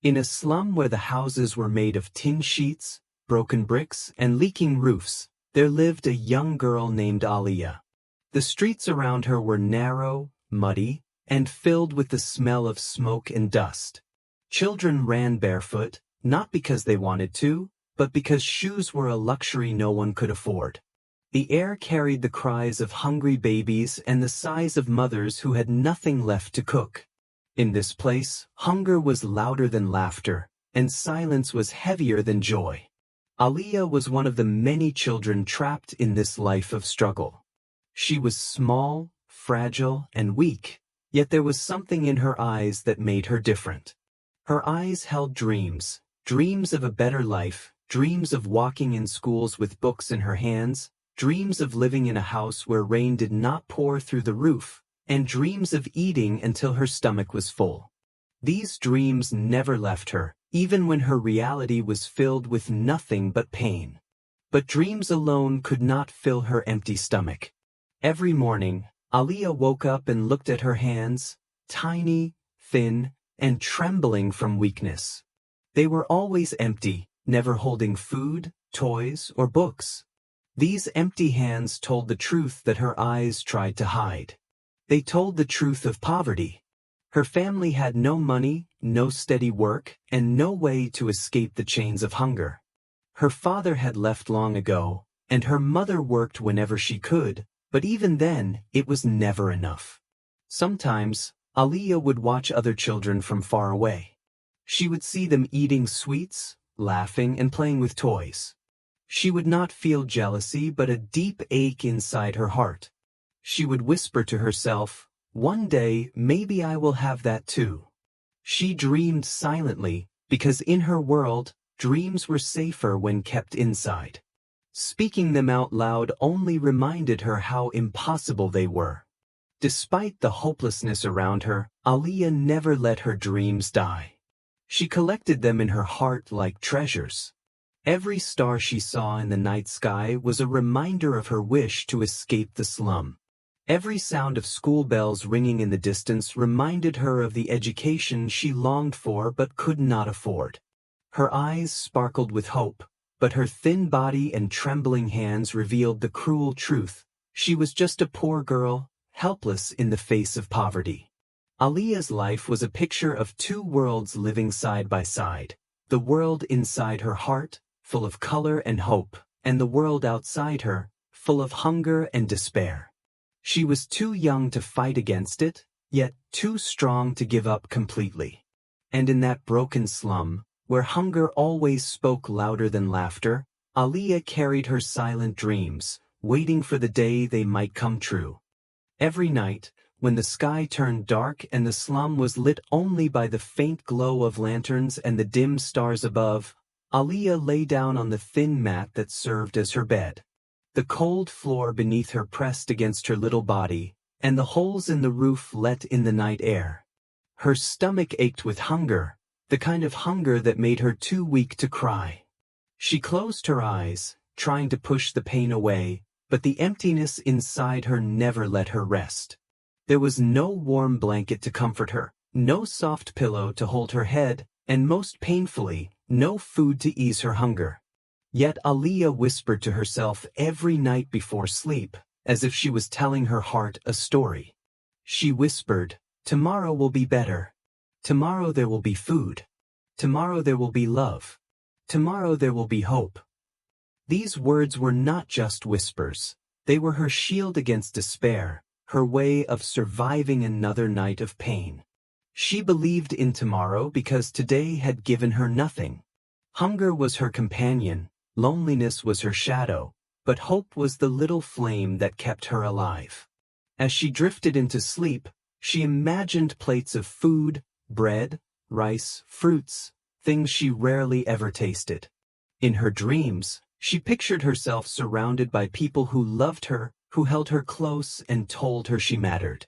In a slum where the houses were made of tin sheets, broken bricks, and leaking roofs, there lived a young girl named Aliyah. The streets around her were narrow, muddy, and filled with the smell of smoke and dust. Children ran barefoot, not because they wanted to, but because shoes were a luxury no one could afford. The air carried the cries of hungry babies and the sighs of mothers who had nothing left to cook. In this place, hunger was louder than laughter, and silence was heavier than joy. Aliyah was one of the many children trapped in this life of struggle. She was small, fragile, and weak, yet there was something in her eyes that made her different. Her eyes held dreams, dreams of a better life, dreams of walking in schools with books in her hands, dreams of living in a house where rain did not pour through the roof, and dreams of eating until her stomach was full. These dreams never left her, even when her reality was filled with nothing but pain. But dreams alone could not fill her empty stomach. Every morning, Aliyah woke up and looked at her hands, tiny, thin, and trembling from weakness. They were always empty, never holding food, toys, or books. These empty hands told the truth that her eyes tried to hide. They told the truth of poverty. Her family had no money, no steady work, and no way to escape the chains of hunger. Her father had left long ago, and her mother worked whenever she could, but even then, it was never enough. Sometimes, Aliyah would watch other children from far away. She would see them eating sweets, laughing, and playing with toys. She would not feel jealousy but a deep ache inside her heart. She would whisper to herself, "One day, maybe I will have that too." She dreamed silently, because in her world, dreams were safer when kept inside. Speaking them out loud only reminded her how impossible they were. Despite the hopelessness around her, Aliyah never let her dreams die. She collected them in her heart like treasures. Every star she saw in the night sky was a reminder of her wish to escape the slum. Every sound of school bells ringing in the distance reminded her of the education she longed for but could not afford. Her eyes sparkled with hope, but her thin body and trembling hands revealed the cruel truth. She was just a poor girl, helpless in the face of poverty. Aliyah's life was a picture of two worlds living side by side, the world inside her heart, full of color and hope, and the world outside her, full of hunger and despair. She was too young to fight against it, yet too strong to give up completely. And in that broken slum, where hunger always spoke louder than laughter, Aliyah carried her silent dreams, waiting for the day they might come true. Every night, when the sky turned dark and the slum was lit only by the faint glow of lanterns and the dim stars above, Aliyah lay down on the thin mat that served as her bed. The cold floor beneath her pressed against her little body, and the holes in the roof let in the night air. Her stomach ached with hunger, the kind of hunger that made her too weak to cry. She closed her eyes, trying to push the pain away, but the emptiness inside her never let her rest. There was no warm blanket to comfort her, no soft pillow to hold her head, and most painfully, no food to ease her hunger. Yet Aliyah whispered to herself every night before sleep, as if she was telling her heart a story. She whispered, "Tomorrow will be better. Tomorrow there will be food. Tomorrow there will be love. Tomorrow there will be hope." These words were not just whispers. They were her shield against despair, her way of surviving another night of pain. She believed in tomorrow because today had given her nothing. Hunger was her companion, loneliness was her shadow, but hope was the little flame that kept her alive. As she drifted into sleep, she imagined plates of food, bread, rice, fruits, things she rarely ever tasted. In her dreams, she pictured herself surrounded by people who loved her, who held her close and told her she mattered.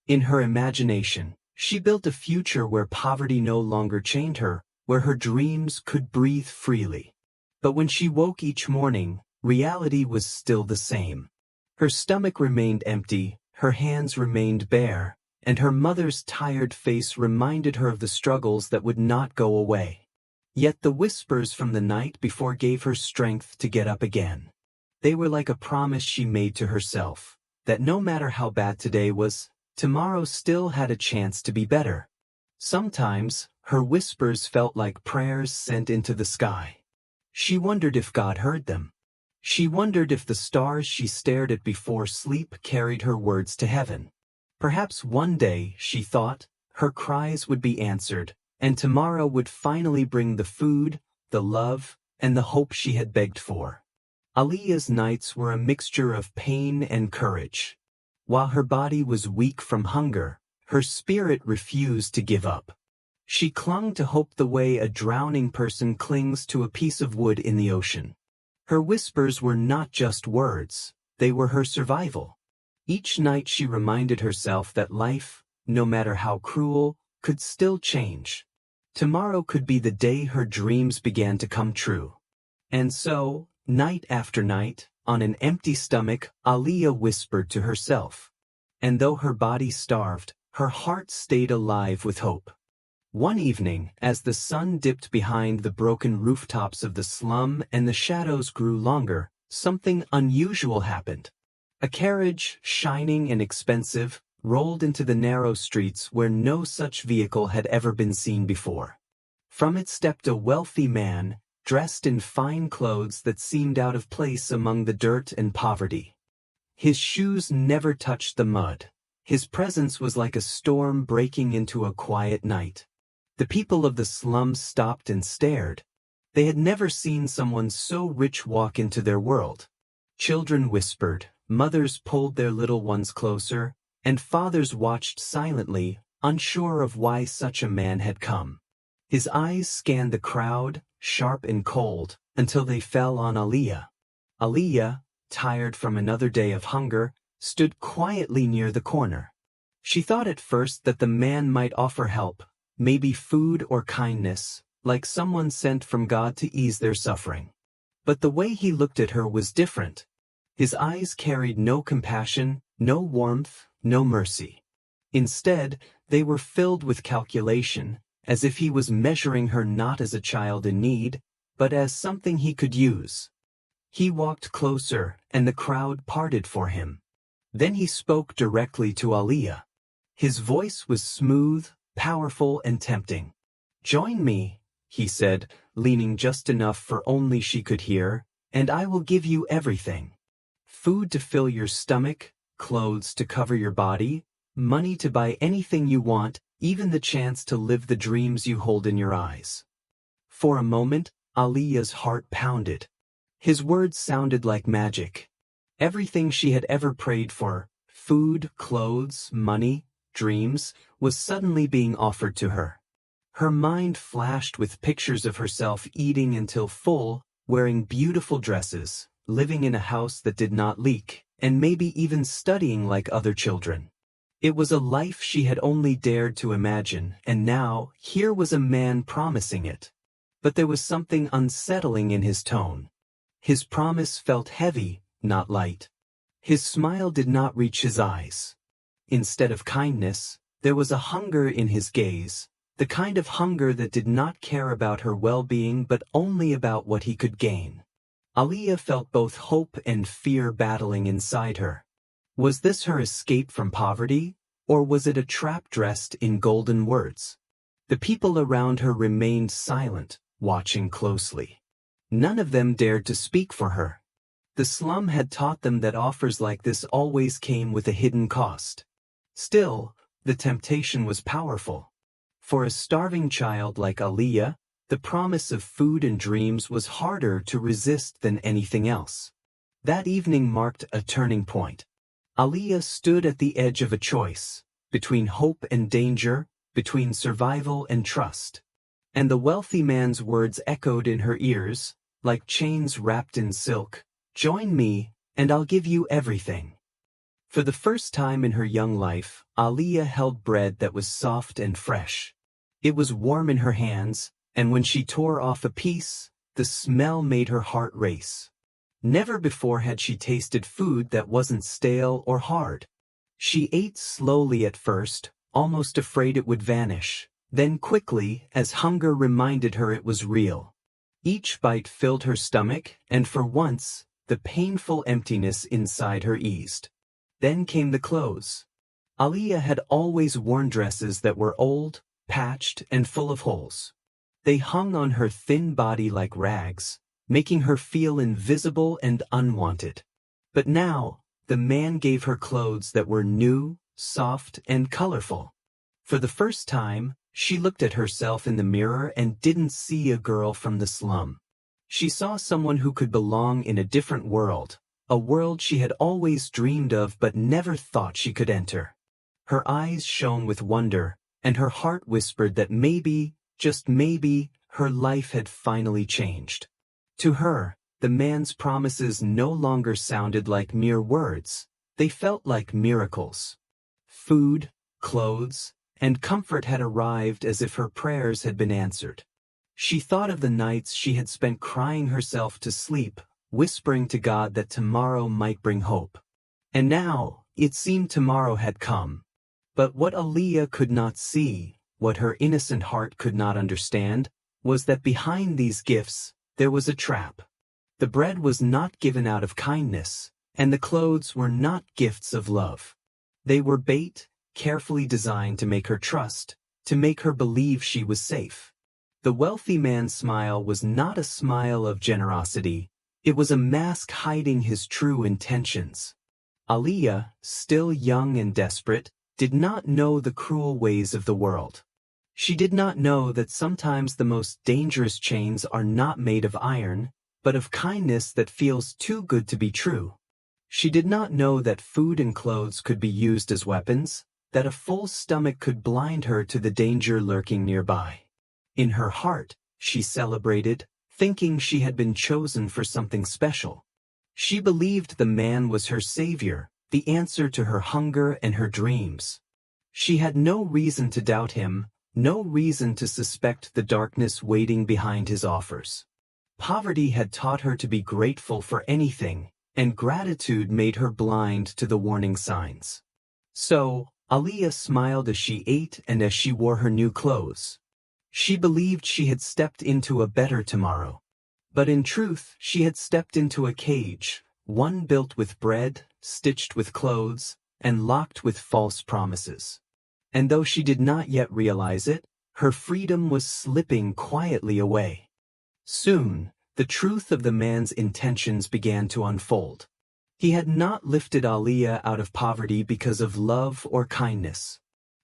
In her imagination, she built a future where poverty no longer chained her, where her dreams could breathe freely. But when she woke each morning, reality was still the same. Her stomach remained empty, her hands remained bare, and her mother's tired face reminded her of the struggles that would not go away. Yet the whispers from the night before gave her strength to get up again. They were like a promise she made to herself, that no matter how bad today was, tomorrow still had a chance to be better. Sometimes, her whispers felt like prayers sent into the sky. She wondered if God heard them. She wondered if the stars she stared at before sleep carried her words to heaven. Perhaps one day, she thought, her cries would be answered, and tomorrow would finally bring the food, the love, and the hope she had begged for. Aliya's nights were a mixture of pain and courage. While her body was weak from hunger, her spirit refused to give up. She clung to hope the way a drowning person clings to a piece of wood in the ocean. Her whispers were not just words, they were her survival. Each night she reminded herself that life, no matter how cruel, could still change. Tomorrow could be the day her dreams began to come true. And so, night after night, on an empty stomach, Aliya whispered to herself. And though her body starved, her heart stayed alive with hope. One evening, as the sun dipped behind the broken rooftops of the slum and the shadows grew longer, something unusual happened. A carriage, shining and expensive, rolled into the narrow streets where no such vehicle had ever been seen before. From it stepped a wealthy man, dressed in fine clothes that seemed out of place among the dirt and poverty. His shoes never touched the mud. His presence was like a storm breaking into a quiet night. The people of the slums stopped and stared. They had never seen someone so rich walk into their world. Children whispered, mothers pulled their little ones closer, and fathers watched silently, unsure of why such a man had come. His eyes scanned the crowd, sharp and cold, until they fell on Aliya. Aliya, tired from another day of hunger, stood quietly near the corner. She thought at first that the man might offer help, maybe food or kindness, like someone sent from God to ease their suffering. But the way he looked at her was different. His eyes carried no compassion, no warmth, no mercy. Instead, they were filled with calculation, as if he was measuring her not as a child in need, but as something he could use. He walked closer, and the crowd parted for him. Then he spoke directly to Aliya. His voice was smooth, powerful, and tempting. "Join me," he said, leaning just enough for only she could hear, "and I will give you everything. Food to fill your stomach, clothes to cover your body, money to buy anything you want, even the chance to live the dreams you hold in your eyes." For a moment, Aliya's heart pounded. His words sounded like magic. Everything she had ever prayed for, food, clothes, money, dreams, was suddenly being offered to her. Her mind flashed with pictures of herself eating until full, wearing beautiful dresses, living in a house that did not leak, and maybe even studying like other children. It was a life she had only dared to imagine, and now, here was a man promising it. But there was something unsettling in his tone. His promise felt heavy, not light. His smile did not reach his eyes. Instead of kindness, there was a hunger in his gaze, the kind of hunger that did not care about her well-being but only about what he could gain. Aliya felt both hope and fear battling inside her. Was this her escape from poverty, or was it a trap dressed in golden words? The people around her remained silent, watching closely. None of them dared to speak for her. The slum had taught them that offers like this always came with a hidden cost. Still, the temptation was powerful. For a starving child like Aliya, the promise of food and dreams was harder to resist than anything else. That evening marked a turning point. Aliya stood at the edge of a choice, between hope and danger, between survival and trust. And the wealthy man's words echoed in her ears, like chains wrapped in silk, "Join me, and I'll give you everything." For the first time in her young life, Aliya held bread that was soft and fresh. It was warm in her hands, and when she tore off a piece, the smell made her heart race. Never before had she tasted food that wasn't stale or hard. She ate slowly at first, almost afraid it would vanish, then quickly, as hunger reminded her it was real. Each bite filled her stomach, and for once, the painful emptiness inside her eased. Then came the clothes. Aliyah had always worn dresses that were old, patched, and full of holes. They hung on her thin body like rags, making her feel invisible and unwanted. But now, the man gave her clothes that were new, soft, and colorful. For the first time, she looked at herself in the mirror and didn't see a girl from the slum. She saw someone who could belong in a different world, a world she had always dreamed of but never thought she could enter. Her eyes shone with wonder, and her heart whispered that maybe, just maybe, her life had finally changed. To her, the man's promises no longer sounded like mere words, they felt like miracles. Food, clothes, and comfort had arrived as if her prayers had been answered. She thought of the nights she had spent crying herself to sleep, whispering to God that tomorrow might bring hope. And now, it seemed tomorrow had come. But what Aliyah could not see, what her innocent heart could not understand, was that behind these gifts, there was a trap. The bread was not given out of kindness, and the clothes were not gifts of love. They were bait, carefully designed to make her trust, to make her believe she was safe. The wealthy man's smile was not a smile of generosity, it was a mask hiding his true intentions. Aliyah, still young and desperate, did not know the cruel ways of the world. She did not know that sometimes the most dangerous chains are not made of iron, but of kindness that feels too good to be true. She did not know that food and clothes could be used as weapons, that a full stomach could blind her to the danger lurking nearby. In her heart, she celebrated, thinking she had been chosen for something special. She believed the man was her savior, the answer to her hunger and her dreams. She had no reason to doubt him, no reason to suspect the darkness waiting behind his offers. Poverty had taught her to be grateful for anything, and gratitude made her blind to the warning signs. So, Aliyah smiled as she ate and as she wore her new clothes. She believed she had stepped into a better tomorrow. But in truth, she had stepped into a cage, one built with bread, stitched with clothes, and locked with false promises. And though she did not yet realize it, her freedom was slipping quietly away. Soon, the truth of the man's intentions began to unfold. He had not lifted Aliyah out of poverty because of love or kindness.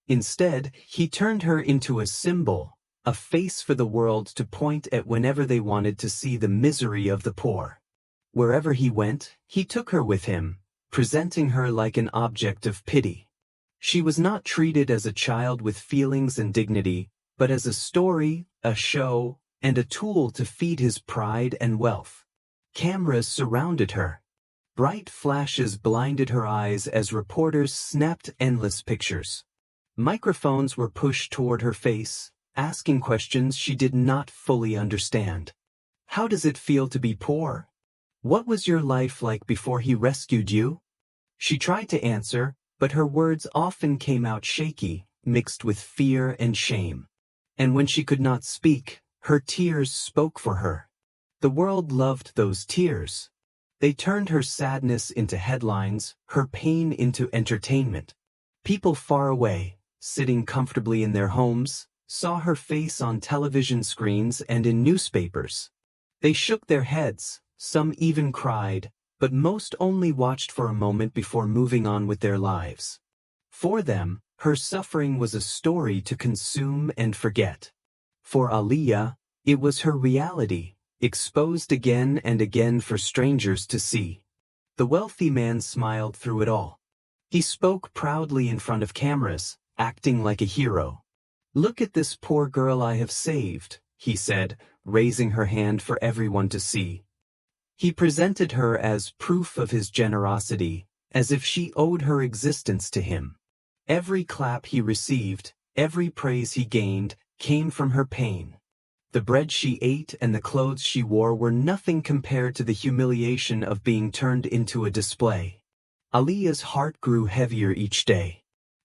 Instead, he turned her into a symbol, a face for the world to point at whenever they wanted to see the misery of the poor. Wherever he went, he took her with him, presenting her like an object of pity. She was not treated as a child with feelings and dignity, but as a story, a show, and a tool to feed his pride and wealth. Cameras surrounded her. Bright flashes blinded her eyes as reporters snapped endless pictures. Microphones were pushed toward her face, asking questions she did not fully understand. How does it feel to be poor? What was your life like before he rescued you? She tried to answer, but her words often came out shaky, mixed with fear and shame. And when she could not speak, her tears spoke for her. The world loved those tears. They turned her sadness into headlines, her pain into entertainment. People far away, sitting comfortably in their homes, saw her face on television screens and in newspapers. They shook their heads, some even cried, but most only watched for a moment before moving on with their lives. For them, her suffering was a story to consume and forget. For Aliyah, it was her reality, exposed again and again for strangers to see. The wealthy man smiled through it all. He spoke proudly in front of cameras, acting like a hero. "Look at this poor girl I have saved," he said, raising her hand for everyone to see. He presented her as proof of his generosity, as if she owed her existence to him. Every clap he received, every praise he gained, came from her pain. The bread she ate and the clothes she wore were nothing compared to the humiliation of being turned into a display. Aliya's heart grew heavier each day.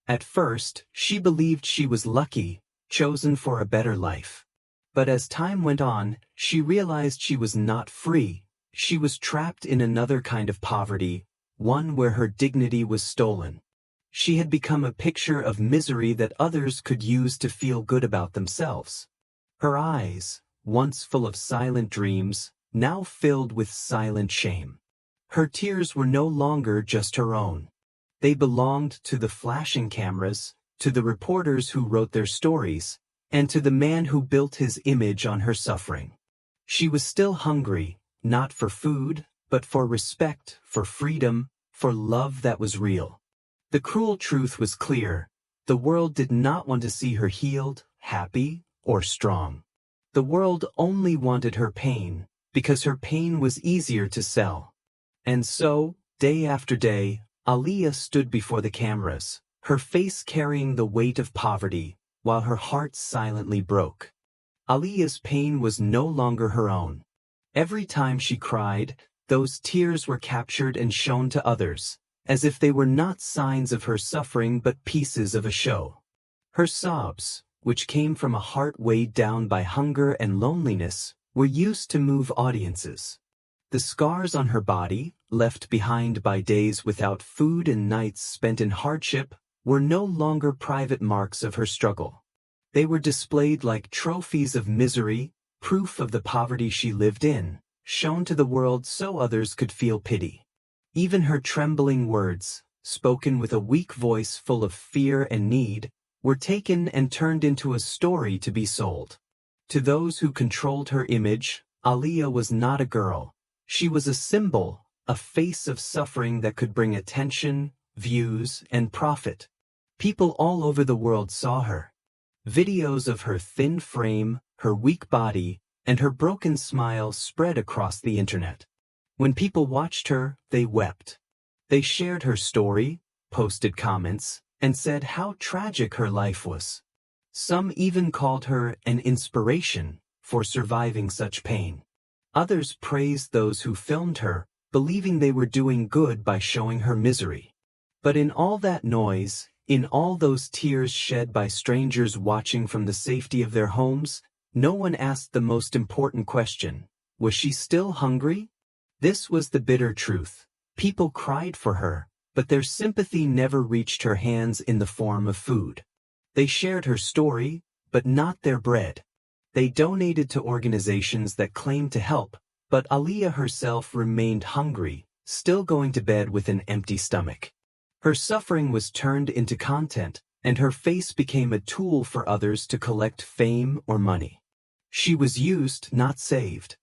At first, she believed she was lucky, chosen for a better life. But as time went on, she realized she was not free. She was trapped in another kind of poverty, one where her dignity was stolen. She had become a picture of misery that others could use to feel good about themselves. Her eyes, once full of silent dreams, now filled with silent shame. Her tears were no longer just her own. They belonged to the flashing cameras, to the reporters who wrote their stories, and to the man who built his image on her suffering. She was still hungry, not for food, but for respect, for freedom, for love that was real. The cruel truth was clear. The world did not want to see her healed, happy, or strong. The world only wanted her pain, because her pain was easier to sell. And so, day after day, Aliya stood before the cameras, her face carrying the weight of poverty, while her heart silently broke. Aliya's pain was no longer her own. Every time she cried, those tears were captured and shown to others, as if they were not signs of her suffering but pieces of a show. Her sobs, which came from a heart weighed down by hunger and loneliness, were used to move audiences. The scars on her body, left behind by days without food and nights spent in hardship, were no longer private marks of her struggle. They were displayed like trophies of misery, proof of the poverty she lived in, shown to the world so others could feel pity. Even her trembling words, spoken with a weak voice full of fear and need, were taken and turned into a story to be sold. To those who controlled her image, Aliya was not a girl. She was a symbol, a face of suffering that could bring attention, views, and profit. People all over the world saw her. Videos of her thin frame, her weak body, and her broken smile spread across the internet. When people watched her, they wept. They shared her story, posted comments, and said how tragic her life was. Some even called her an inspiration for surviving such pain. Others praised those who filmed her, believing they were doing good by showing her misery. But in all that noise, in all those tears shed by strangers watching from the safety of their homes, no one asked the most important question: was she still hungry? This was the bitter truth. People cried for her, but their sympathy never reached her hands in the form of food. They shared her story, but not their bread. They donated to organizations that claimed to help, but Aliya herself remained hungry, still going to bed with an empty stomach. Her suffering was turned into content, and her face became a tool for others to collect fame or money. She was used, not saved.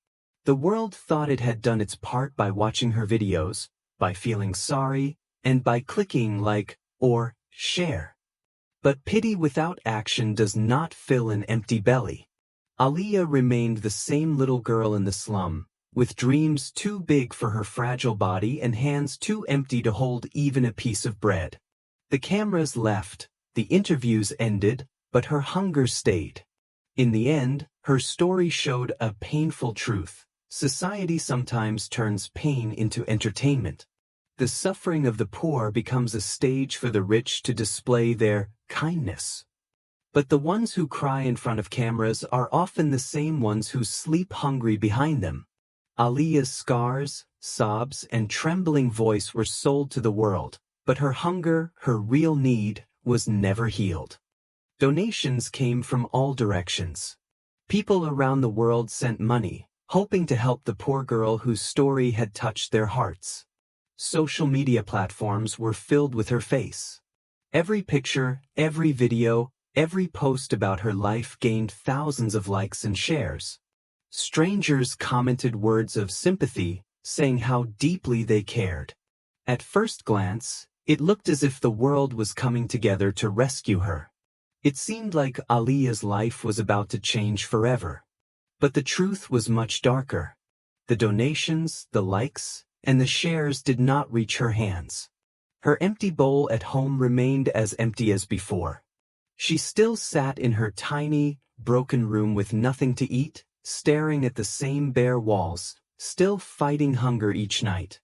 The world thought it had done its part by watching her videos, by feeling sorry, and by clicking like or share. But pity without action does not fill an empty belly. Aliya remained the same little girl in the slum, with dreams too big for her fragile body and hands too empty to hold even a piece of bread. The cameras left, the interviews ended, but her hunger stayed. In the end, her story showed a painful truth. Society sometimes turns pain into entertainment. The suffering of the poor becomes a stage for the rich to display their kindness. But the ones who cry in front of cameras are often the same ones who sleep hungry behind them. Aliya's scars, sobs, and trembling voice were sold to the world, but her hunger, her real need, was never healed. Donations came from all directions. People around the world sent money, hoping to help the poor girl whose story had touched their hearts. Social media platforms were filled with her face. Every picture, every video, every post about her life gained thousands of likes and shares. Strangers commented words of sympathy, saying how deeply they cared. At first glance, it looked as if the world was coming together to rescue her. It seemed like Aliya's life was about to change forever. But the truth was much darker. The donations, the likes, and the shares did not reach her hands. Her empty bowl at home remained as empty as before. She still sat in her tiny, broken room with nothing to eat, staring at the same bare walls, still fighting hunger each night.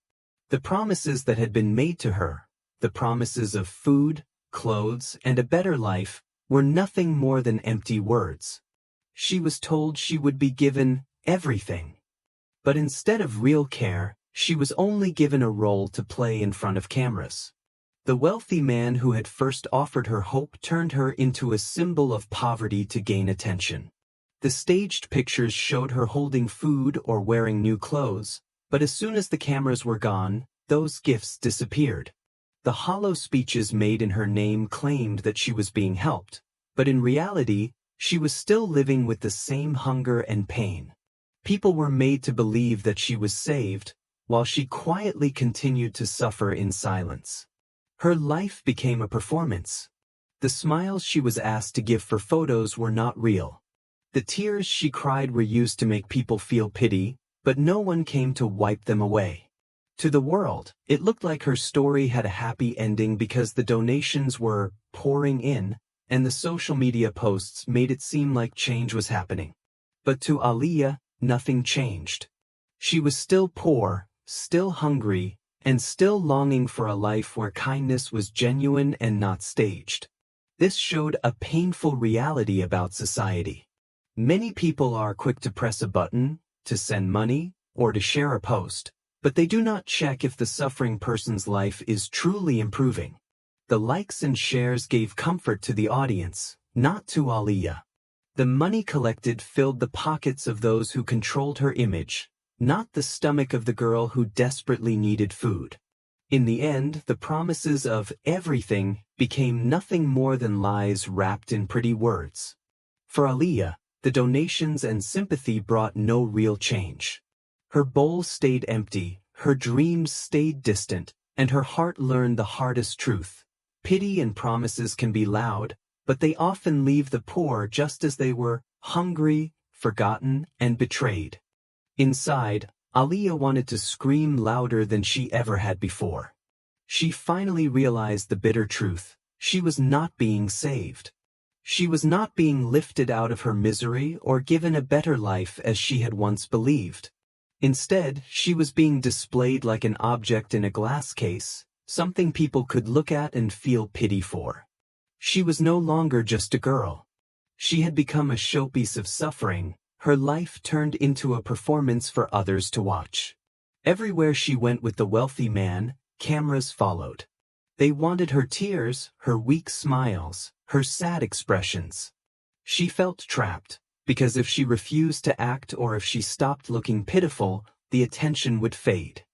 The promises that had been made to her, the promises of food, clothes, and a better life, were nothing more than empty words. She was told she would be given everything. But instead of real care, she was only given a role to play in front of cameras. The wealthy man who had first offered her hope turned her into a symbol of poverty to gain attention. The staged pictures showed her holding food or wearing new clothes, but as soon as the cameras were gone, those gifts disappeared. The hollow speeches made in her name claimed that she was being helped, but in reality, she was still living with the same hunger and pain. People were made to believe that she was saved, while she quietly continued to suffer in silence. Her life became a performance. The smiles she was asked to give for photos were not real. The tears she cried were used to make people feel pity, but no one came to wipe them away. To the world, it looked like her story had a happy ending because the donations were pouring in, and the social media posts made it seem like change was happening. But to Aliyah, nothing changed. She was still poor, still hungry, and still longing for a life where kindness was genuine and not staged. This showed a painful reality about society. Many people are quick to press a button, to send money, or to share a post, but they do not check if the suffering person's life is truly improving. The likes and shares gave comfort to the audience, not to Aliyah. The money collected filled the pockets of those who controlled her image, not the stomach of the girl who desperately needed food. In the end, the promises of everything became nothing more than lies wrapped in pretty words. For Aliyah, the donations and sympathy brought no real change. Her bowl stayed empty, her dreams stayed distant, and her heart learned the hardest truth. Pity and promises can be loud, but they often leave the poor just as they were, hungry, forgotten, and betrayed. Inside, Aliyah wanted to scream louder than she ever had before. She finally realized the bitter truth. She was not being saved. She was not being lifted out of her misery or given a better life as she had once believed. Instead, she was being displayed like an object in a glass case, something people could look at and feel pity for. She was no longer just a girl. She had become a showpiece of suffering, her life turned into a performance for others to watch. Everywhere she went with the wealthy man, cameras followed. They wanted her tears, her weak smiles, her sad expressions. She felt trapped, because if she refused to act or if she stopped looking pitiful, the attention would fade.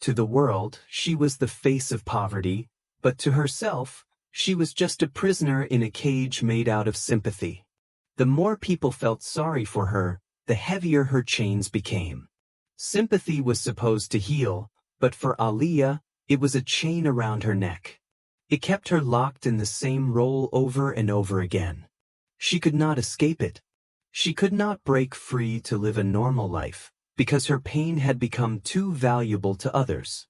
To the world, she was the face of poverty, but to herself, she was just a prisoner in a cage made out of sympathy. The more people felt sorry for her, the heavier her chains became. Sympathy was supposed to heal, but for Aliyah, it was a chain around her neck. It kept her locked in the same role over and over again. She could not escape it. She could not break free to live a normal life, because her pain had become too valuable to others.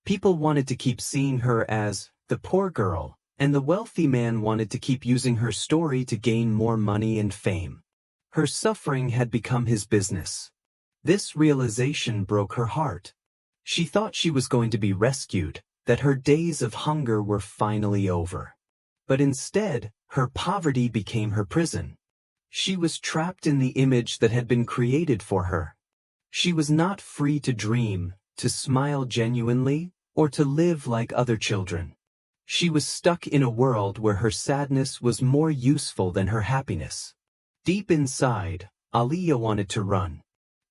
People wanted to keep seeing her as the poor girl, and the wealthy man wanted to keep using her story to gain more money and fame. Her suffering had become his business. This realization broke her heart. She thought she was going to be rescued, that her days of hunger were finally over. But instead, her poverty became her prison. She was trapped in the image that had been created for her. She was not free to dream, to smile genuinely, or to live like other children. She was stuck in a world where her sadness was more useful than her happiness. Deep inside, Aliyah wanted to run.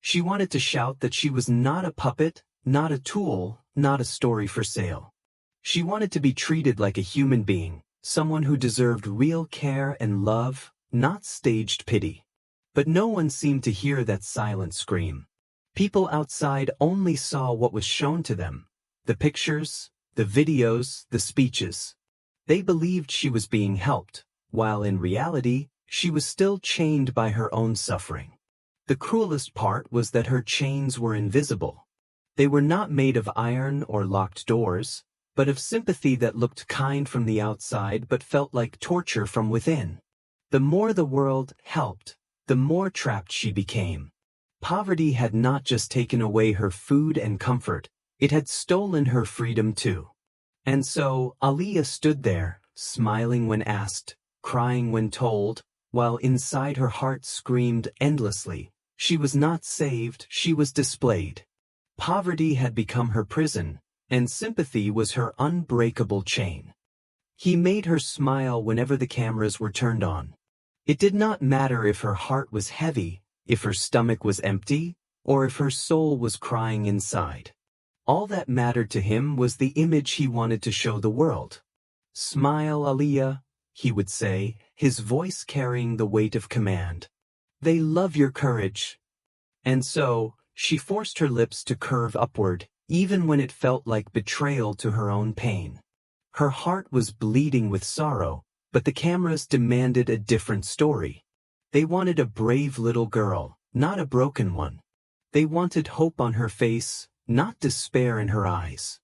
She wanted to shout that she was not a puppet, not a tool, not a story for sale. She wanted to be treated like a human being, someone who deserved real care and love, not staged pity. But no one seemed to hear that silent scream. People outside only saw what was shown to them, the pictures, the videos, the speeches. They believed she was being helped, while in reality, she was still chained by her own suffering. The cruelest part was that her chains were invisible. They were not made of iron or locked doors, but of sympathy that looked kind from the outside but felt like torture from within. The more the world helped, the more trapped she became. Poverty had not just taken away her food and comfort, It had stolen her freedom too. And so, Aliyah stood there, smiling when asked, crying when told, while inside her heart screamed endlessly. She was not saved, she was displayed. Poverty had become her prison, and sympathy was her unbreakable chain. He made her smile whenever the cameras were turned on. It did not matter if her heart was heavy, if her stomach was empty, or if her soul was crying inside. All that mattered to him was the image he wanted to show the world. "Smile, Aliyah," he would say, his voice carrying the weight of command. "They love your courage." And so, she forced her lips to curve upward, even when it felt like betrayal to her own pain. Her heart was bleeding with sorrow, but the cameras demanded a different story. They wanted a brave little girl, not a broken one. They wanted hope on her face, not despair in her eyes.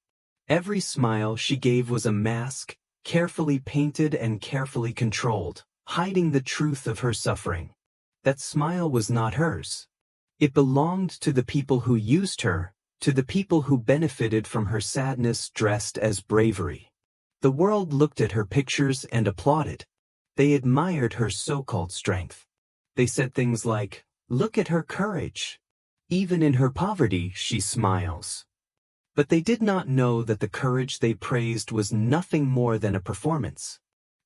Every smile she gave was a mask, carefully painted and carefully controlled, hiding the truth of her suffering. That smile was not hers. It belonged to the people who used her, to the people who benefited from her sadness dressed as bravery. The world looked at her pictures and applauded. They admired her so-called strength. They said things like, "Look at her courage. Even in her poverty, she smiles." But they did not know that the courage they praised was nothing more than a performance.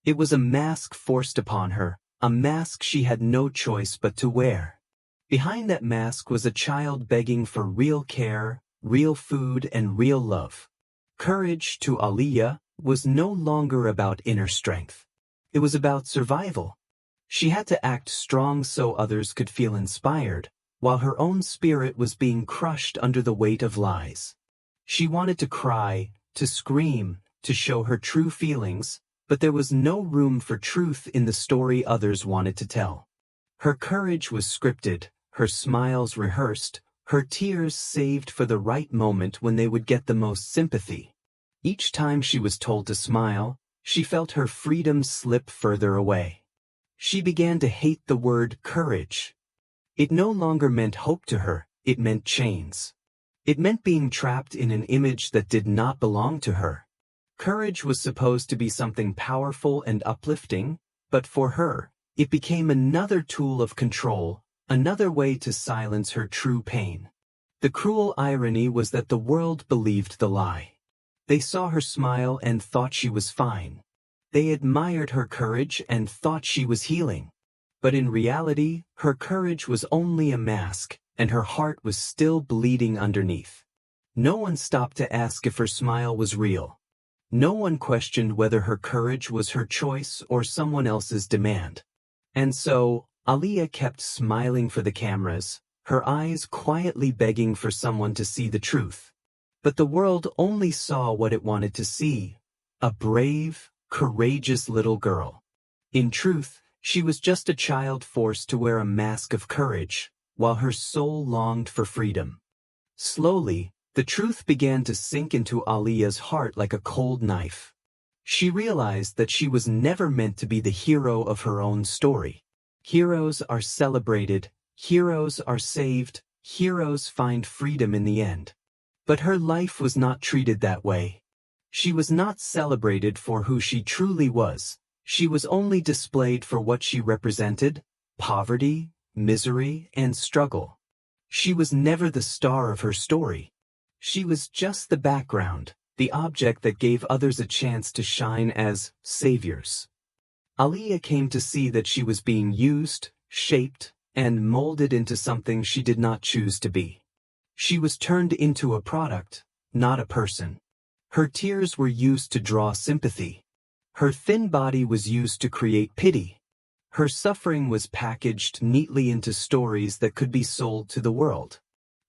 It was a mask forced upon her, a mask she had no choice but to wear. Behind that mask was a child begging for real care, real food, and real love. Courage, to Aliyah, was no longer about inner strength. It was about survival. She had to act strong so others could feel inspired, while her own spirit was being crushed under the weight of lies. She wanted to cry, to scream, to show her true feelings, but there was no room for truth in the story others wanted to tell. Her courage was scripted, her smiles rehearsed, her tears saved for the right moment when they would get the most sympathy. Each time she was told to smile, she felt her freedom slip further away. She began to hate the word courage. It no longer meant hope to her, it meant chains. It meant being trapped in an image that did not belong to her. Courage was supposed to be something powerful and uplifting, but for her, it became another tool of control, another way to silence her true pain. The cruel irony was that the world believed the lie. They saw her smile and thought she was fine. They admired her courage and thought she was healing. But in reality, her courage was only a mask, and her heart was still bleeding underneath. No one stopped to ask if her smile was real. No one questioned whether her courage was her choice or someone else's demand. And so, Aliyah kept smiling for the cameras, her eyes quietly begging for someone to see the truth. But the world only saw what it wanted to see, a brave, courageous little girl. In truth, she was just a child forced to wear a mask of courage, while her soul longed for freedom. Slowly, the truth began to sink into Aliyah's heart like a cold knife. She realized that she was never meant to be the hero of her own story. Heroes are celebrated, heroes are saved, heroes find freedom in the end. But her life was not treated that way. She was not celebrated for who she truly was. She was only displayed for what she represented: poverty, misery, and struggle. She was never the star of her story. She was just the background, the object that gave others a chance to shine as saviors. Aliyah came to see that she was being used, shaped, and molded into something she did not choose to be. She was turned into a product, not a person. Her tears were used to draw sympathy. Her thin body was used to create pity. Her suffering was packaged neatly into stories that could be sold to the world.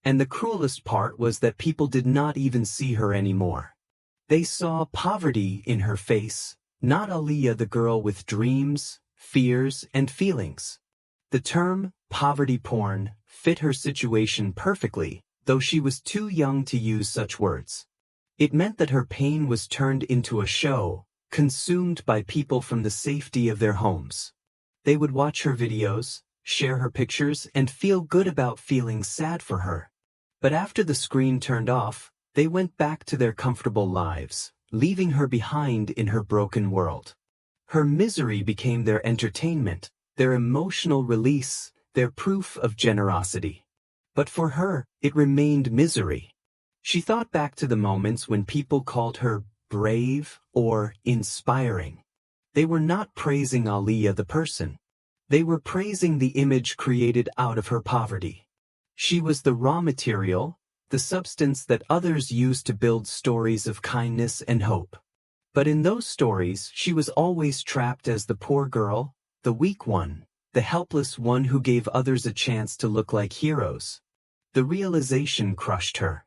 And the cruelest part was that people did not even see her anymore. They saw poverty in her face, not Aliyah, the girl with dreams, fears, and feelings. The term poverty porn fit her situation perfectly, though she was too young to use such words. It meant that her pain was turned into a show, consumed by people from the safety of their homes. They would watch her videos, share her pictures, and feel good about feeling sad for her. But after the screen turned off, They went back to their comfortable lives, leaving her behind in her broken world. Her misery became their entertainment, their emotional release, their proof of generosity. But for her, it remained misery. She thought back to the moments when people called her brave or inspiring. They were not praising Aliyah the person. They were praising the image created out of her poverty. She was the raw material, the substance that others used to build stories of kindness and hope. But in those stories, she was always trapped as the poor girl, the weak one, the helpless one who gave others a chance to look like heroes. The realization crushed her.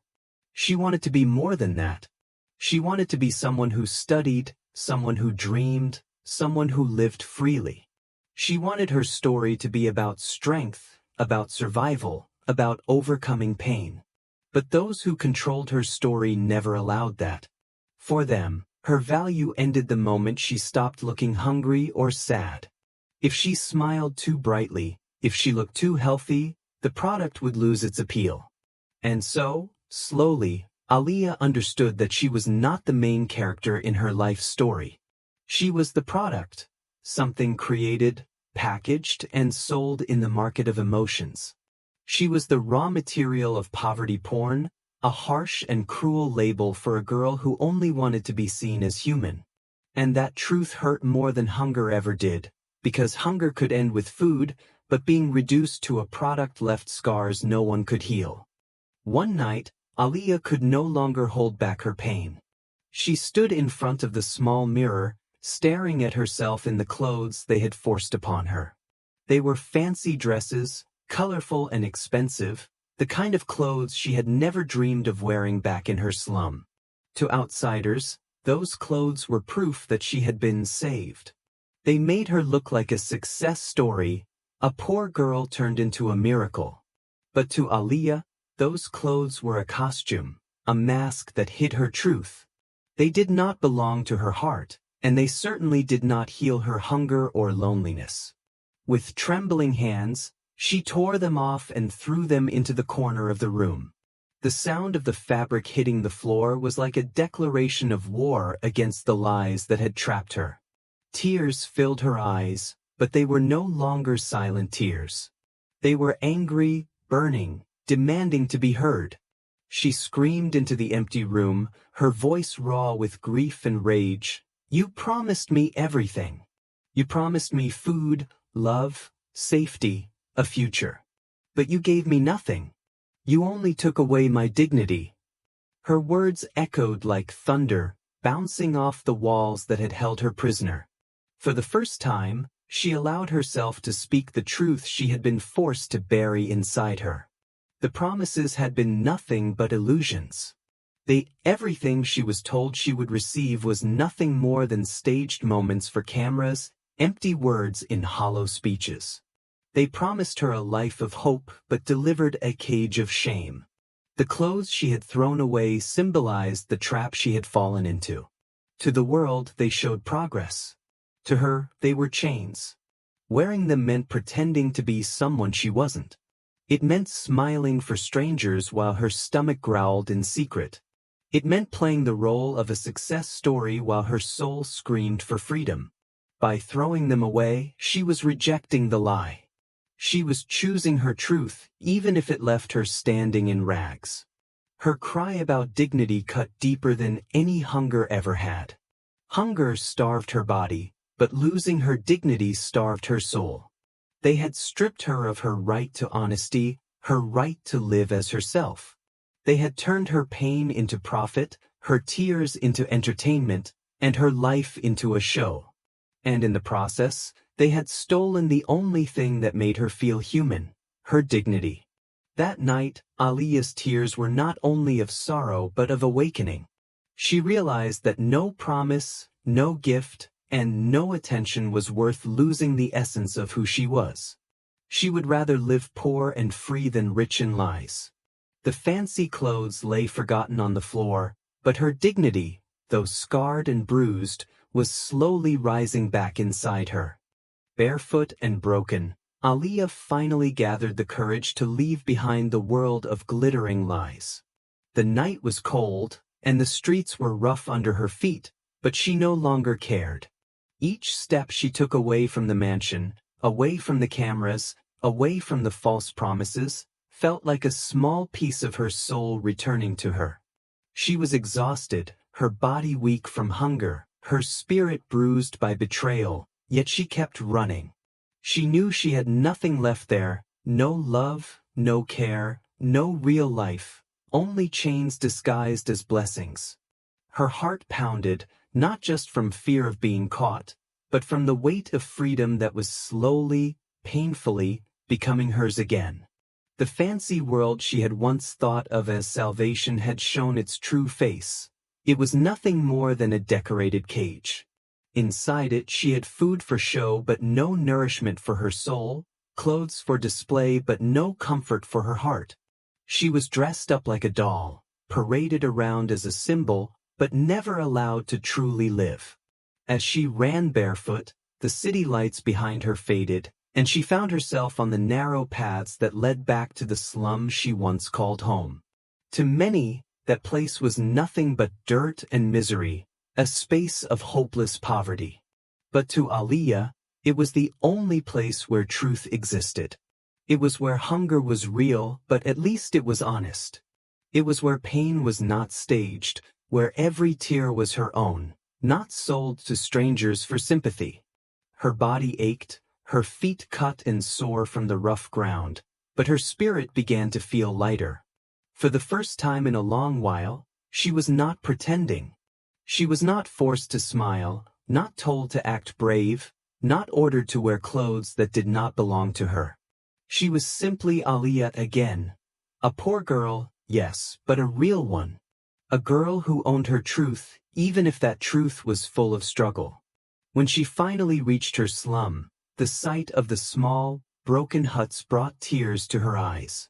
She wanted to be more than that. She wanted to be someone who studied, someone who dreamed, someone who lived freely. She wanted her story to be about strength, about survival, about overcoming pain. But those who controlled her story never allowed that. For them, her value ended the moment she stopped looking hungry or sad. If she smiled too brightly, if she looked too healthy, the product would lose its appeal. And so, slowly, Aliyah understood that she was not the main character in her life story. She was the product, something created, packaged, and sold in the market of emotions. She was the raw material of poverty porn, a harsh and cruel label for a girl who only wanted to be seen as human. And that truth hurt more than hunger ever did, because hunger could end with food, but being reduced to a product left scars no one could heal. One night, Aliyah could no longer hold back her pain. She stood in front of the small mirror, staring at herself in the clothes they had forced upon her. They were fancy dresses, colorful and expensive, the kind of clothes she had never dreamed of wearing back in her slum. To outsiders, those clothes were proof that she had been saved. They made her look like a success story, a poor girl turned into a miracle. But to Aliyah, those clothes were a costume, a mask that hid her truth. They did not belong to her heart, and they certainly did not heal her hunger or loneliness. With trembling hands, she tore them off and threw them into the corner of the room. The sound of the fabric hitting the floor was like a declaration of war against the lies that had trapped her. Tears filled her eyes, but they were no longer silent tears. They were angry, burning, demanding to be heard. She screamed into the empty room, her voice raw with grief and rage. "You promised me everything. You promised me food, love, safety, a future. But you gave me nothing. You only took away my dignity." Her words echoed like thunder, bouncing off the walls that had held her prisoner. For the first time, she allowed herself to speak the truth she had been forced to bury inside her. The promises had been nothing but illusions. Everything she was told she would receive was nothing more than staged moments for cameras, empty words in hollow speeches. They promised her a life of hope but delivered a cage of shame. The clothes she had thrown away symbolized the trap she had fallen into. To the world, they showed progress. To her, they were chains. Wearing them meant pretending to be someone she wasn't. It meant smiling for strangers while her stomach growled in secret. It meant playing the role of a success story while her soul screamed for freedom. By throwing them away, she was rejecting the lie. She was choosing her truth, even if it left her standing in rags. Her cry about dignity cut deeper than any hunger ever had. Hunger starved her body, but losing her dignity starved her soul. They had stripped her of her right to honesty, her right to live as herself. They had turned her pain into profit, her tears into entertainment, and her life into a show. And in the process, they had stolen the only thing that made her feel human, her dignity. That night, Aliyah's tears were not only of sorrow but of awakening. She realized that no promise, no gift, and no attention was worth losing the essence of who she was. She would rather live poor and free than rich in lies. The fancy clothes lay forgotten on the floor, but her dignity, though scarred and bruised, was slowly rising back inside her. Barefoot and broken, Aliyah finally gathered the courage to leave behind the world of glittering lies. The night was cold, and the streets were rough under her feet, but she no longer cared. Each step she took away from the mansion, away from the cameras, away from the false promises, felt like a small piece of her soul returning to her. She was exhausted, her body weak from hunger, her spirit bruised by betrayal, yet she kept running. She knew she had nothing left there, no love, no care, no real life, only chains disguised as blessings. Her heart pounded, not just from fear of being caught, but from the weight of freedom that was slowly, painfully, becoming hers again. The fancy world she had once thought of as salvation had shown its true face. It was nothing more than a decorated cage. Inside it she had food for show but no nourishment for her soul, clothes for display but no comfort for her heart. She was dressed up like a doll, paraded around as a symbol, but never allowed to truly live. As she ran barefoot, the city lights behind her faded, and she found herself on the narrow paths that led back to the slum she once called home. To many, that place was nothing but dirt and misery, a space of hopeless poverty. But to Aliyah, it was the only place where truth existed. It was where hunger was real, but at least it was honest. It was where pain was not staged, where every tear was her own, not sold to strangers for sympathy. Her body ached, her feet cut and sore from the rough ground, but her spirit began to feel lighter. For the first time in a long while, she was not pretending. She was not forced to smile, not told to act brave, not ordered to wear clothes that did not belong to her. She was simply Aliyah again. A poor girl, yes, but a real one. A girl who owned her truth, even if that truth was full of struggle. When she finally reached her slum, the sight of the small, broken huts brought tears to her eyes.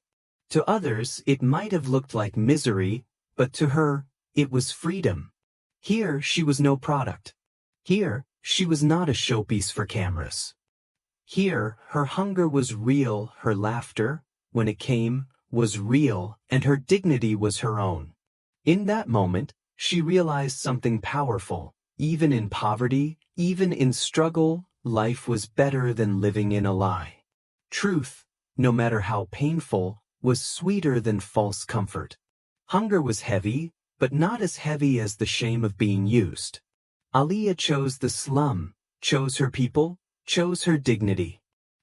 To others, it might have looked like misery, but to her, it was freedom. Here, she was no product. Here, she was not a showpiece for cameras. Here, her hunger was real, her laughter, when it came, was real, and her dignity was her own. In that moment, she realized something powerful. Even in poverty, even in struggle, life was better than living in a lie. Truth, no matter how painful, was sweeter than false comfort. Hunger was heavy, but not as heavy as the shame of being used. Aliyah chose the slum, chose her people, chose her dignity.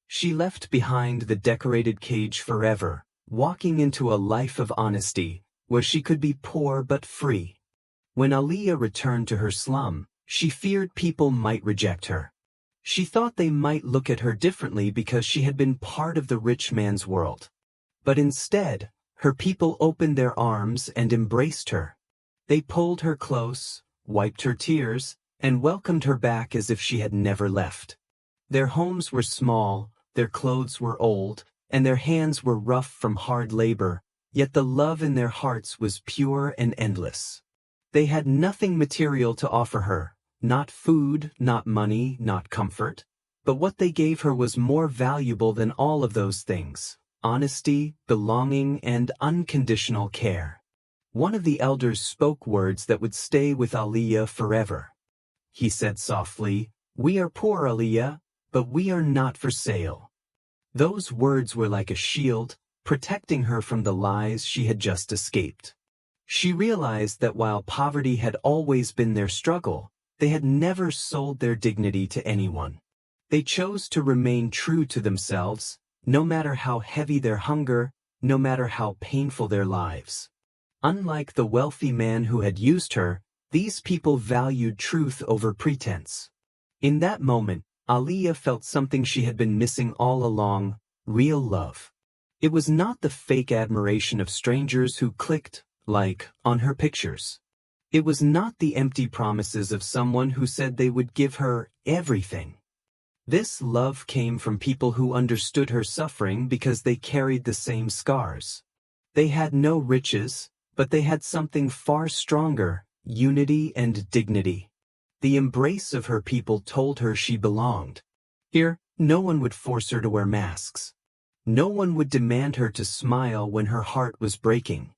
She left behind the decorated cage forever, walking into a life of honesty, where she could be poor but free. When Aliyah returned to her slum, she feared people might reject her. She thought they might look at her differently because she had been part of the rich man's world. But instead, her people opened their arms and embraced her. They pulled her close, wiped her tears, and welcomed her back as if she had never left. Their homes were small, their clothes were old, and their hands were rough from hard labor, yet the love in their hearts was pure and endless. They had nothing material to offer her, not food, not money, not comfort, but what they gave her was more valuable than all of those things: honesty, belonging, and unconditional care. One of the elders spoke words that would stay with Aliyah forever. He said softly, "We are poor, Aliyah, but we are not for sale." Those words were like a shield, protecting her from the lies she had just escaped. She realized that while poverty had always been their struggle, they had never sold their dignity to anyone. They chose to remain true to themselves, no matter how heavy their hunger, no matter how painful their lives. Unlike the wealthy man who had used her, these people valued truth over pretense. In that moment, Aliyah felt something she had been missing all along: real love. It was not the fake admiration of strangers who clicked like on her pictures. It was not the empty promises of someone who said they would give her everything. This love came from people who understood her suffering because they carried the same scars. They had no riches, but they had something far stronger: unity and dignity. The embrace of her people told her she belonged. Here, no one would force her to wear masks. No one would demand her to smile when her heart was breaking.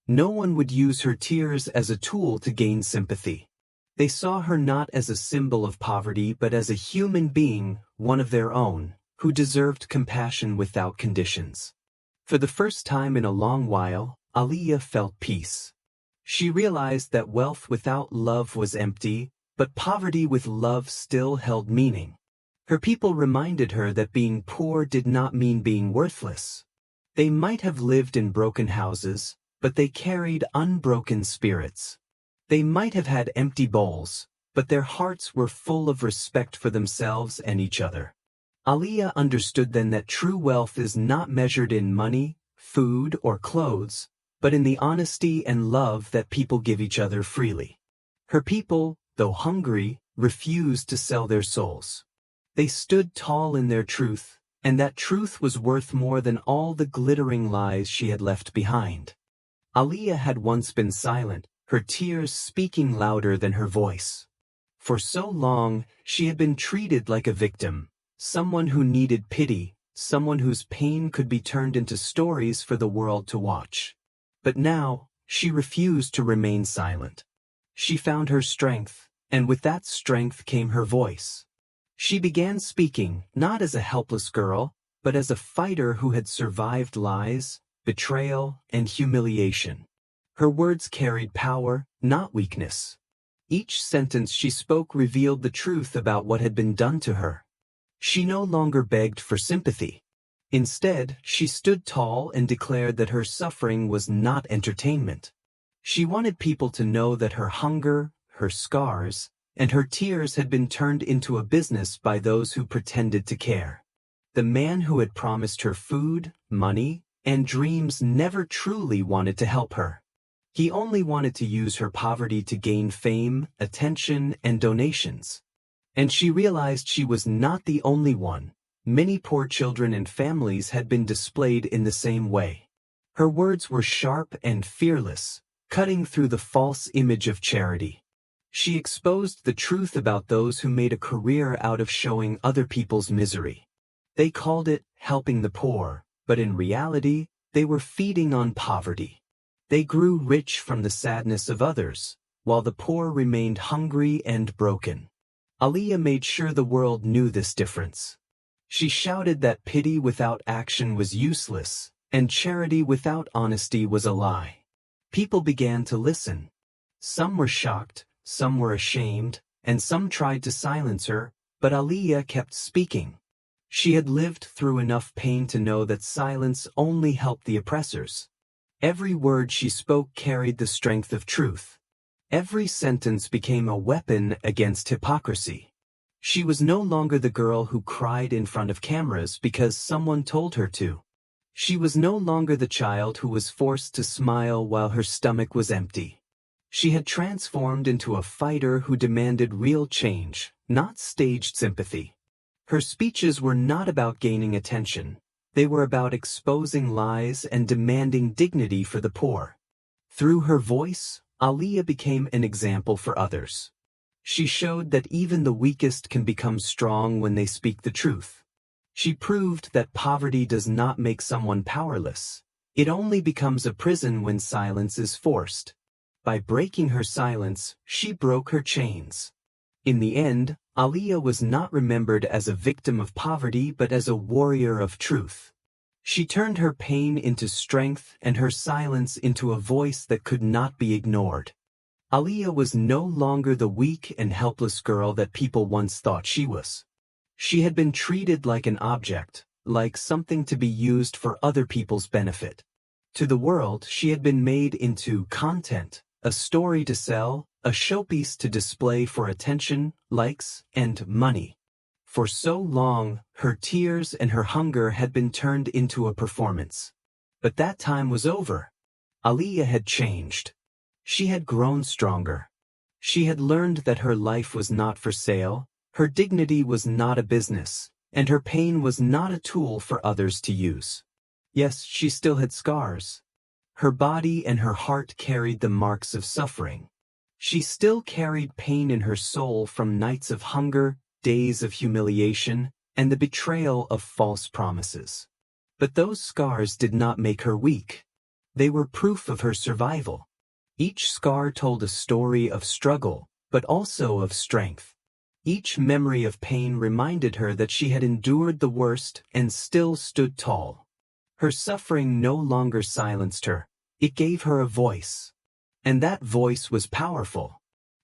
No one would use her tears as a tool to gain sympathy. They saw her not as a symbol of poverty but as a human being, one of their own, who deserved compassion without conditions. For the first time in a long while, Aliyah felt peace. She realized that wealth without love was empty, but poverty with love still held meaning. Her people reminded her that being poor did not mean being worthless. They might have lived in broken houses, but they carried unbroken spirits. They might have had empty bowls, but their hearts were full of respect for themselves and each other. Aliyah understood then that true wealth is not measured in money, food, or clothes, but in the honesty and love that people give each other freely. Her people, though hungry, refused to sell their souls. They stood tall in their truth, and that truth was worth more than all the glittering lies she had left behind. Aliyah had once been silent, her tears speaking louder than her voice. For so long, she had been treated like a victim, someone who needed pity, someone whose pain could be turned into stories for the world to watch. But now, she refused to remain silent. She found her strength, and with that strength came her voice. She began speaking, not as a helpless girl, but as a fighter who had survived lies, betrayal, and humiliation. Her words carried power, not weakness. Each sentence she spoke revealed the truth about what had been done to her. She no longer begged for sympathy. Instead, she stood tall and declared that her suffering was not entertainment. She wanted people to know that her hunger, her scars, and her tears had been turned into a business by those who pretended to care. The man who had promised her food, money, and dreams never truly wanted to help her. He only wanted to use her poverty to gain fame, attention, and donations. And she realized she was not the only one. Many poor children and families had been displayed in the same way. Her words were sharp and fearless, cutting through the false image of charity. She exposed the truth about those who made a career out of showing other people's misery. They called it helping the poor, but in reality, they were feeding on poverty. They grew rich from the sadness of others, while the poor remained hungry and broken. Aliyah made sure the world knew this difference. She shouted that pity without action was useless, and charity without honesty was a lie. People began to listen. Some were shocked, some were ashamed, and some tried to silence her, but Aliyah kept speaking. She had lived through enough pain to know that silence only helped the oppressors. Every word she spoke carried the strength of truth. Every sentence became a weapon against hypocrisy. She was no longer the girl who cried in front of cameras because someone told her to. She was no longer the child who was forced to smile while her stomach was empty. She had transformed into a fighter who demanded real change, not staged sympathy. Her speeches were not about gaining attention. They were about exposing lies and demanding dignity for the poor. Through her voice, Aliyah became an example for others. She showed that even the weakest can become strong when they speak the truth. She proved that poverty does not make someone powerless. It only becomes a prison when silence is forced. By breaking her silence, she broke her chains. In the end, Aliyah was not remembered as a victim of poverty but as a warrior of truth. She turned her pain into strength and her silence into a voice that could not be ignored. Aliyah was no longer the weak and helpless girl that people once thought she was. She had been treated like an object, like something to be used for other people's benefit. To the world, she had been made into content, a story to sell, a showpiece to display for attention, likes, and money. For so long, her tears and her hunger had been turned into a performance. But that time was over. Aliyah had changed. She had grown stronger. She had learned that her life was not for sale, her dignity was not a business, and her pain was not a tool for others to use. Yes, she still had scars. Her body and her heart carried the marks of suffering. She still carried pain in her soul from nights of hunger, days of humiliation, and the betrayal of false promises. But those scars did not make her weak. They were proof of her survival. Each scar told a story of struggle, but also of strength. Each memory of pain reminded her that she had endured the worst and still stood tall. Her suffering no longer silenced her, it gave her a voice. And that voice was powerful.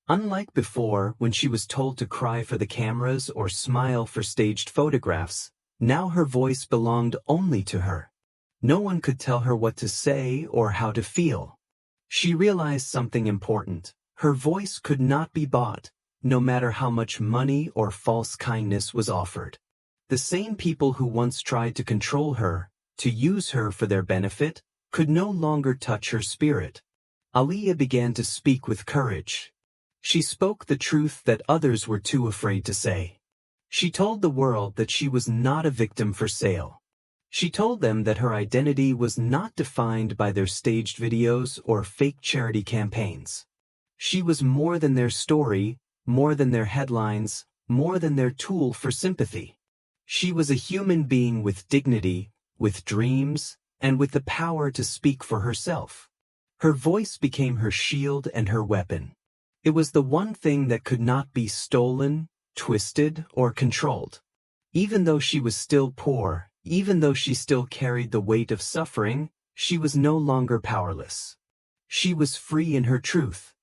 Unlike before, when she was told to cry for the cameras or smile for staged photographs, now her voice belonged only to her. No one could tell her what to say or how to feel. She realized something important. Her voice could not be bought, no matter how much money or false kindness was offered. The same people who once tried to control her, to use her for their benefit, could no longer touch her spirit. Aliyah began to speak with courage. She spoke the truth that others were too afraid to say. She told the world that she was not a victim for sale. She told them that her identity was not defined by their staged videos or fake charity campaigns. She was more than their story, more than their headlines, more than their tool for sympathy. She was a human being with dignity, with dreams, and with the power to speak for herself. Her voice became her shield and her weapon. It was the one thing that could not be stolen, twisted, or controlled. Even though she was still poor, even though she still carried the weight of suffering, she was no longer powerless. She was free in her truth.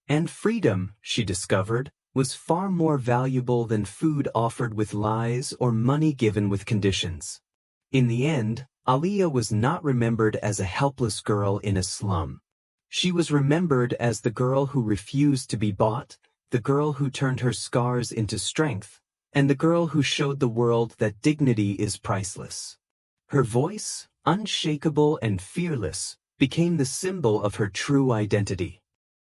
And freedom, she discovered, was far more valuable than food offered with lies or money given with conditions. In the end, Aliyah was not remembered as a helpless girl in a slum. She was remembered as the girl who refused to be bought, the girl who turned her scars into strength, and the girl who showed the world that dignity is priceless. Her voice, unshakable and fearless, became the symbol of her true identity.